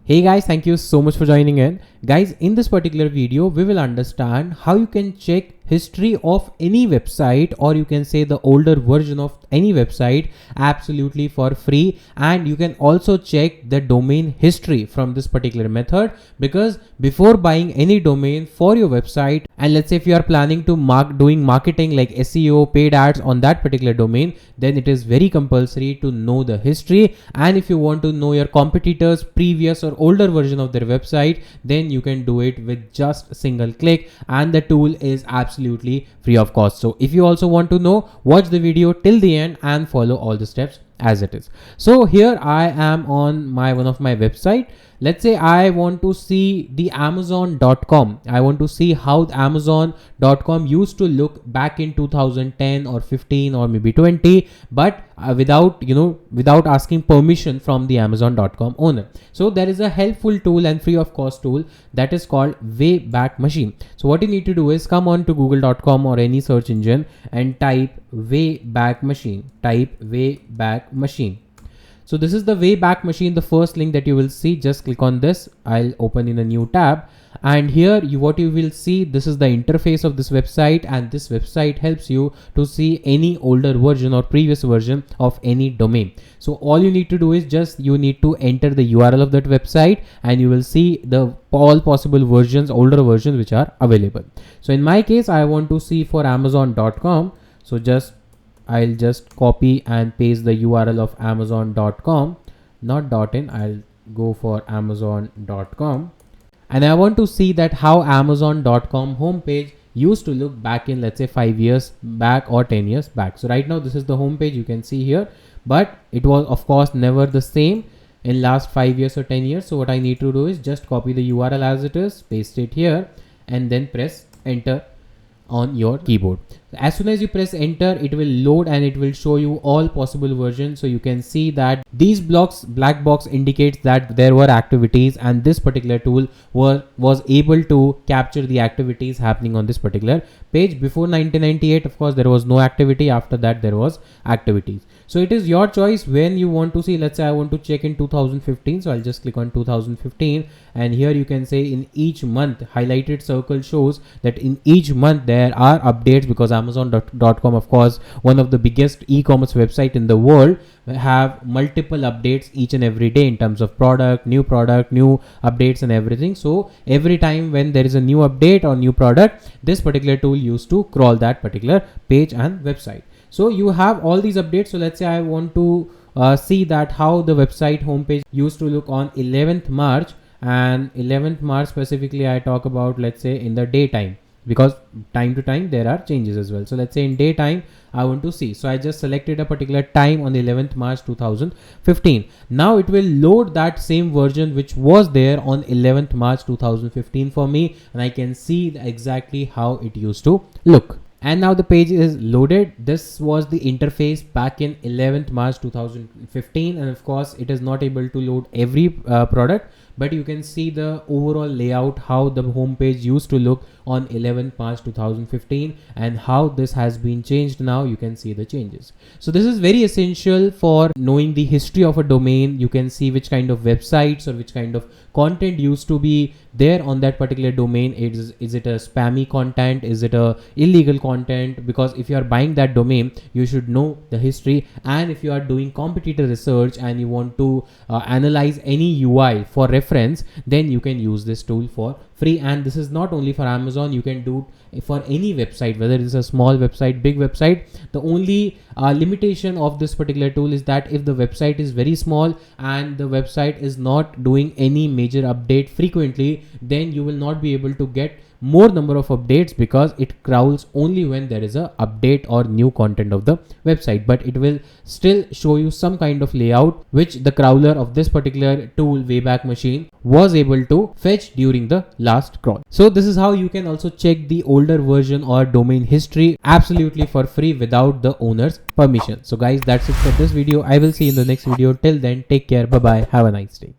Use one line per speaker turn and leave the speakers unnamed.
Hey guys, thank you so much for joining in. Guys, in this particular video, we will understand how you can check history of any website, or you can say the older version of any website absolutely for free. And you can also check the domain history from this particular method, because before buying any domain for your website, and let's say if you are planning to doing marketing like SEO, paid ads on that particular domain, then it is very compulsory to know the history. And if you want to know your competitors' previous or older version of their website, then you can do it with just a single click, and the tool is absolutely free of cost. So if you also want to know, watch the video till the end and follow all the steps as it is. So here I am on one of my website. Let's say I want to see the Amazon.com. I want to see how Amazon.com used to look back in 2010 or 15 or maybe 20, but without asking permission from the Amazon.com owner. So there is a helpful tool and free of cost tool that is called Wayback Machine. So what you need to do is come on to google.com or any search engine and type Wayback Machine. Type Wayback Machine. So this is the Wayback Machine, the first link that you will see. Just click on this. I'll open in a new tab, and here what you will see, this is the interface of this website, and this website helps you to see any older version or previous version of any domain. So all you need to do is you need to enter the URL of that website, and you will see the all possible versions, older versions which are available. So in my case, I want to see for Amazon.com. So I'll just copy and paste the URL of Amazon.com, not .in. I'll go for Amazon.com, and I want to see that how Amazon.com homepage used to look back in, let's say 5 years back or 10 years back. So right now this is the homepage you can see here, but it was of course never the same in last 5 years or 10 years. So what I need to do is just copy the URL as it is, paste it here, and then press enter on your keyboard. As soon as you press enter, it will load and it will show you all possible versions. So you can see that these black box indicates that there were activities, and this particular tool was able to capture the activities happening on this particular page. Before 1998, of course, there was no activity. After that, there was activities. So it is your choice when you want to see. Let's say I want to check in 2015. So I'll just click on 2015, and here you can say in each month, highlighted circle shows that in each month there are updates, because Amazon.com, of course, one of the biggest e-commerce website in the world, have multiple updates each and every day in terms of product, new updates and everything. So every time when there is a new update or new product, this particular tool used to crawl that particular page and website. So you have all these updates. So let's say I want to see that how the website homepage used to look on 11th March, and 11th March specifically I talk about, let's say in the daytime, because time to time there are changes as well. So let's say in daytime I want to see. So I just selected a particular time on the 11th March 2015. Now it will load that same version which was there on 11th March 2015 for me, and I can see exactly how it used to look. And now the page is loaded. This was the interface back in 11th March 2015, and of course it is not able to load every product, but you can see the overall layout, how the homepage used to look on 11th March 2015, and how this has been changed. Now you can see the changes. So this is very essential for knowing the history of a domain. You can see which kind of websites or which kind of content used to be there on that particular domain. Is it a spammy content? Is it a illegal content? Because if you are buying that domain, you should know the history. And if you are doing competitor research and you want to analyze any UI for reference, then you can use this tool for free. And this is not only for Amazon, you can do for any website, whether it's a small website, big website. The only limitation of this particular tool is that if the website is very small and the website is not doing any major update frequently, then you will not be able to get more number of updates, because it crawls only when there is a update or new content of the website. But it will still show you some kind of layout which the crawler of this particular tool, Wayback Machine, was able to fetch during the last crawl. So this is how you can also check the older version or domain history absolutely for free without the owner's permission. So guys, that's it for this video. I will see you in the next video. Till then, take care. Bye bye. Have a nice day.